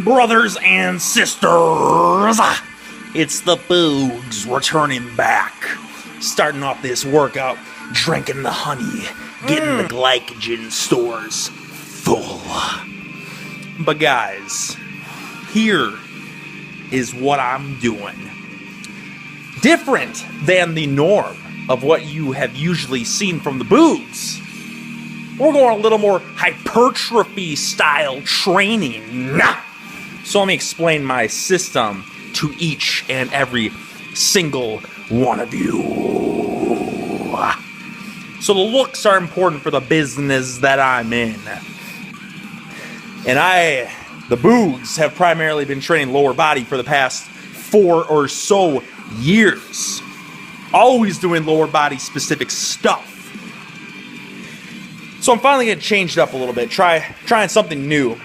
Brothers and sisters, it's the Bugez returning back. Starting off this workout, drinking the honey, getting the glycogen stores full. But guys, here is what I'm doing. Different than the norm of what you have usually seen from the Bugez. We're going a little more hypertrophy style training. So let me explain my system to each and every single one of you. So the looks are important for the business that I'm in. And the Bugez, have primarily been training lower body for the past 4 or so years. Always doing lower body specific stuff. So I'm finally getting changed up a little bit, trying something new.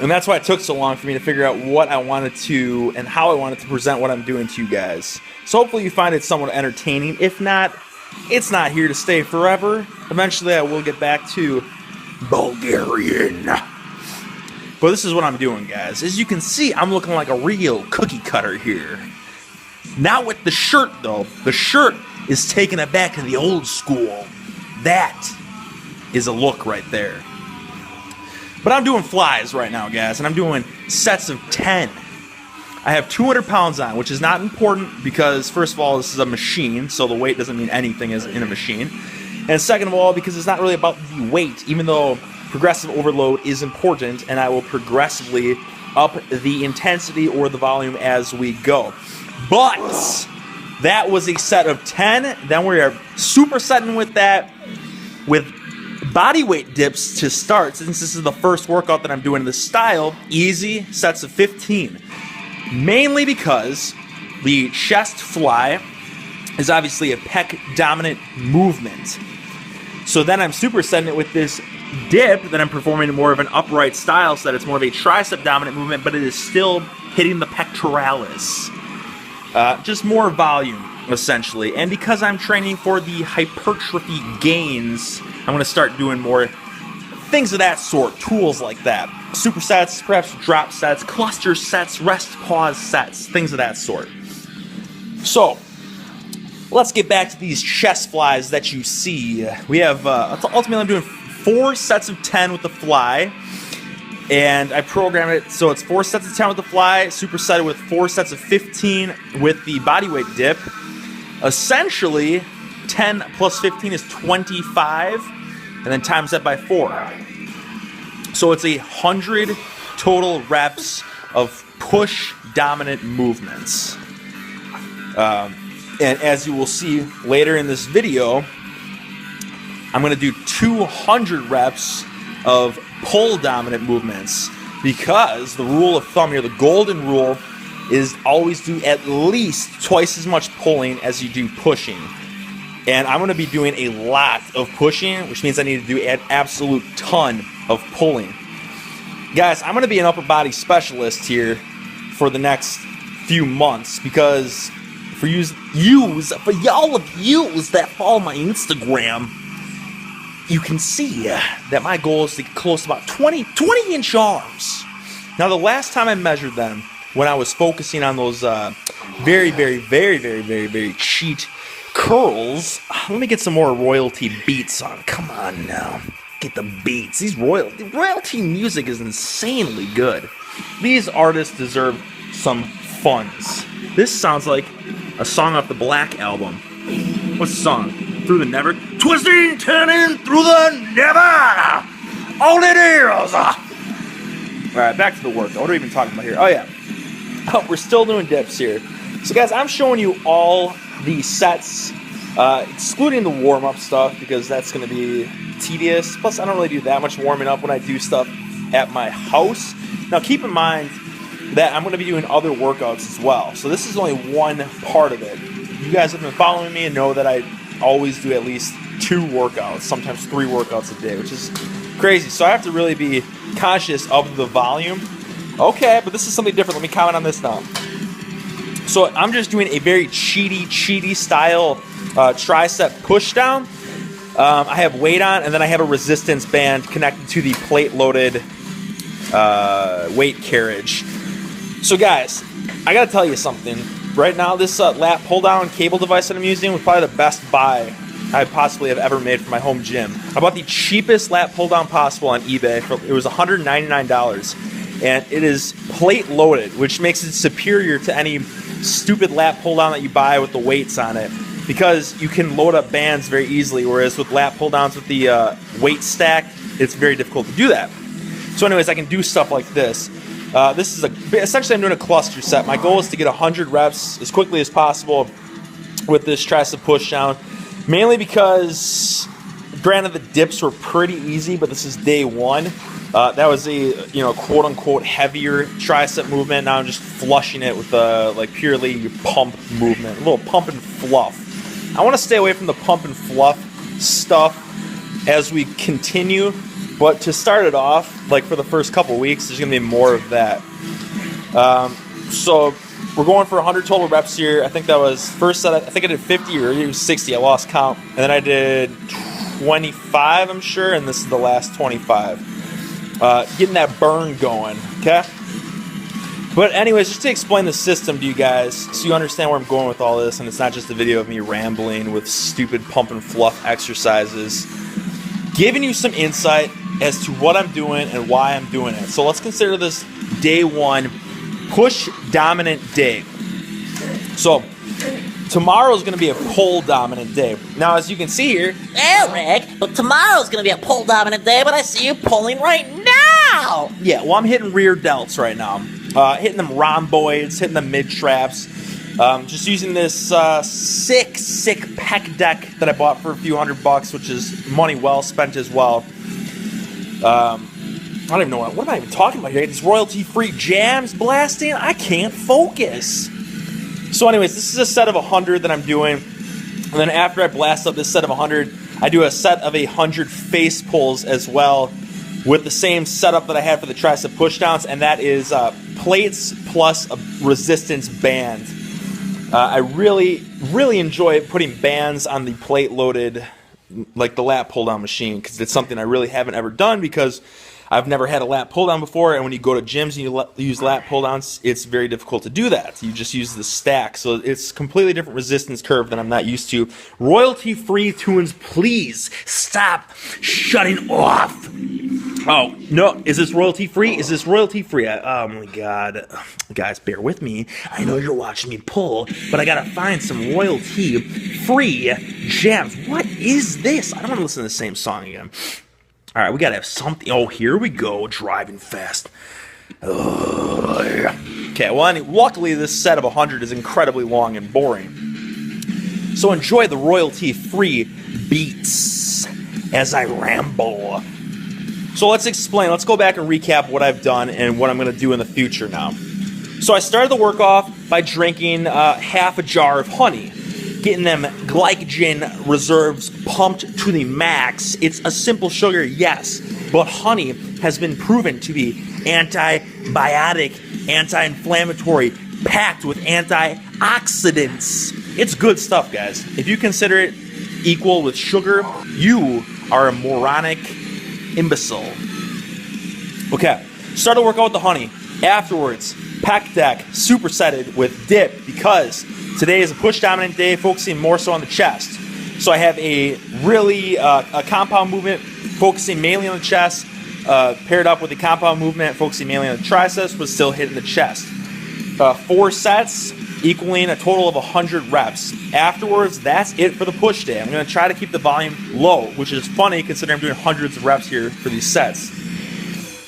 And that's why it took so long for me to figure out what I wanted to and how I wanted to present what I'm doing to you guys. So hopefully you find it somewhat entertaining. If not, it's not here to stay forever. Eventually I will get back to Bulgarian. But this is what I'm doing, guys. As you can see, I'm looking like a real cookie cutter here. Not with the shirt, though. The shirt is taking it back to the old school. That is a look right there. But I'm doing flies right now, guys, and I'm doing sets of 10. I have 200 pounds on, which is not important because, first of all, this is a machine, so the weight doesn't mean anything as in a machine. And second of all, because it's not really about the weight, even though progressive overload is important, and I will progressively up the intensity or the volume as we go. But that was a set of 10. Then we are supersetting with that with bodyweight dips to start. Since this is the first workout that I'm doing in this style, easy sets of 15. Mainly because the chest fly is obviously a pec dominant movement. So then I'm supersetting it with this dip that I'm performing in more of an upright style so that it's more of a tricep dominant movement, but it is still hitting the pectoralis. Just more volume, essentially. And because I'm training for the hypertrophy gains, I'm going to start doing more things of that sort, tools like that. Supersets, perhaps drop sets, cluster sets, rest pause sets, things of that sort. So, let's get back to these chest flies that you see. We have, ultimately I'm doing 4 sets of 10 with the fly. And I program it so it's 4 sets of 10 with the fly, supersetted with 4 sets of 15 with the bodyweight dip. Essentially, 10 plus 15 is 25, and then times that by 4. So it's 100 total reps of push-dominant movements. And as you will see later in this video, I'm going to do 200 reps of pull-dominant movements because the rule of thumb here, the golden rule, is always do at least twice as much pulling as you do pushing. And I'm going to be doing a lot of pushing, which means I need to do an absolute ton of pulling. Guys, I'm going to be an upper body specialist here for the next few months because for y'all of yous that follow my Instagram, you can see that my goal is to get close to about 20-inch arms. Now, the last time I measured them, when I was focusing on those very cheat curls, let me get some more royalty beats on. Come on now, get the beats. These royalty music is insanely good. These artists deserve some funds. This sounds like a song off the Black album. What's the song? Through the Never? Twisting, turning through the never! All it is! Alright, back to the workout. What are we even talking about here? Oh, yeah. Oh, we're still doing dips here. So, guys, I'm showing you all the sets, excluding the warm-up stuff, because that's going to be tedious. Plus, I don't really do that much warming up when I do stuff at my house. Now, keep in mind that I'm going to be doing other workouts as well. So, this is only one part of it. You guys have been following me and know that I always do at least 2 workouts, sometimes 3 workouts a day, which is crazy. So I have to really be conscious of the volume. Okay, but this is something different. Let me comment on this now. So I'm just doing a very cheaty style tricep pushdown. I have weight on, and then I have a resistance band connected to the plate-loaded weight carriage. So guys, I gotta tell you something. Right now, this lat pull-down cable device that I'm using was probably the best buy I possibly have ever made for my home gym. I bought the cheapest lat pull-down possible on eBay. It was $199, and it is plate loaded, which makes it superior to any stupid lat pull-down that you buy with the weights on it, because you can load up bands very easily, whereas with lat pull-downs with the weight stack, it's very difficult to do that. So anyways, I can do stuff like this. This is essentially I'm doing a cluster set. My goal is to get 100 reps as quickly as possible with this Tricep Pushdown, mainly because, granted, the dips were pretty easy, but this is day one. That was a quote unquote heavier tricep movement. Now I'm just flushing it with like purely pump movement, a little pump and fluff. I want to stay away from the pump and fluff stuff as we continue. But to start it off, like for the first couple weeks, there's going to be more of that. So we're going for 100 total reps here. I think that was first set. I think I did 50 or it was 60. I lost count. And then I did 25, I'm sure. And this is the last 25. Getting that burn going, okay? But anyways, just to explain the system to you guys so you understand where I'm going with all this, and it's not just a video of me rambling with stupid pump and fluff exercises. Giving you some insight as to what I'm doing and why I'm doing it. So let's consider this day one, push dominant day. So tomorrow is going to be a pull dominant day. Now, as you can see here, Eric, but tomorrow's going to be a pull dominant day, but I see you pulling right now. Yeah, well, I'm hitting rear delts right now. Hitting them rhomboids, hitting the mid traps. Just using this sick pec deck that I bought for a few $100, which is money well spent as well. I don't even know what am I even talking about here? These royalty-free jams blasting? I can't focus. So anyways, this is a set of 100 that I'm doing. And then after I blast up this set of 100, I do a set of 100 face pulls as well with the same setup that I had for the Tricep Pushdowns, and that is plates plus a resistance band. I really enjoy putting bands on the plate-loaded, like the lat pull-down machine, because it's something I really haven't ever done because I've never had a lat pull-down before, and when you go to gyms and you use lat pull-downs, it's very difficult to do that. You just use the stack, so it's a completely different resistance curve than I'm not used to. Royalty-free tunes, please stop shutting off. Oh, no, is this royalty-free? Is this royalty-free? Oh, my God. Guys, bear with me. I know you're watching me pull, but I gotta find some royalty-free jams. What is this? I don't want to listen to the same song again. All right, we gotta have something. Oh, here we go, driving fast. Okay, well, luckily this set of 100 is incredibly long and boring. So enjoy the royalty-free beats as I ramble. So let's explain. Let's go back and recap what I've done and what I'm going to do in the future now. So I started the work off by drinking half a jar of honey, getting them glycogen reserves pumped to the max. It's a simple sugar, yes, but honey has been proven to be antibiotic, anti-inflammatory, packed with antioxidants. It's good stuff, guys. If you consider it equal with sugar, you are a moronic imbecile. Okay, started to work out with the honey. Afterwards, pec deck supersetted with dip because today is a push dominant day, focusing more so on the chest. So I have a really a compound movement focusing mainly on the chest, paired up with a compound movement focusing mainly on the triceps, but still hitting the chest. 4 sets equaling a total of 100 reps. Afterwards, that's it for the push day. I'm going to try to keep the volume low, which is funny considering I'm doing hundreds of reps here for these sets.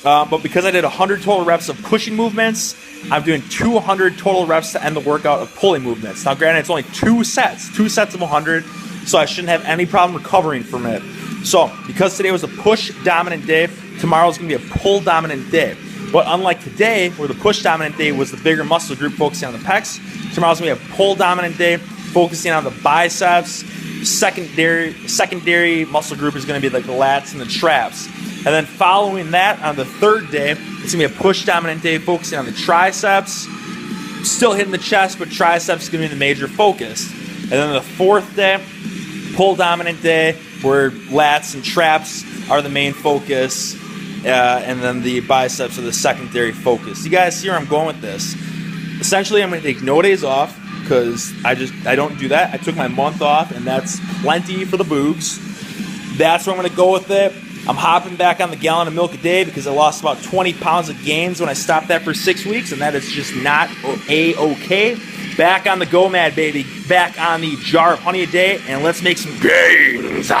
But because I did 100 total reps of pushing movements, I'm doing 200 total reps to end the workout of pulling movements. Now, granted, it's only 2 sets of 100, so I shouldn't have any problem recovering from it. So, because today was a push-dominant day, tomorrow's going to be a pull-dominant day. But unlike today, where the push-dominant day was the bigger muscle group focusing on the pecs, tomorrow's going to be a pull-dominant day focusing on the biceps. Secondary muscle group is going to be like the lats and the traps. And then following that, on the third day, it's going to be a push-dominant day focusing on the triceps. Still hitting the chest, but triceps is going to be the major focus. And then the fourth day, pull-dominant day, where lats and traps are the main focus. and then the biceps are the secondary focus. You guys see where I'm going with this? Essentially, I'm going to take no days off because I don't do that. I took my month off, and that's plenty for the Bugez. That's where I'm going to go with it. I'm hopping back on the gallon of milk a day because I lost about 20 pounds of gains when I stopped that for 6 weeks, and that is just not A-okay. Back on the go mad, baby. Back on the jar of honey a day, and let's make some gains.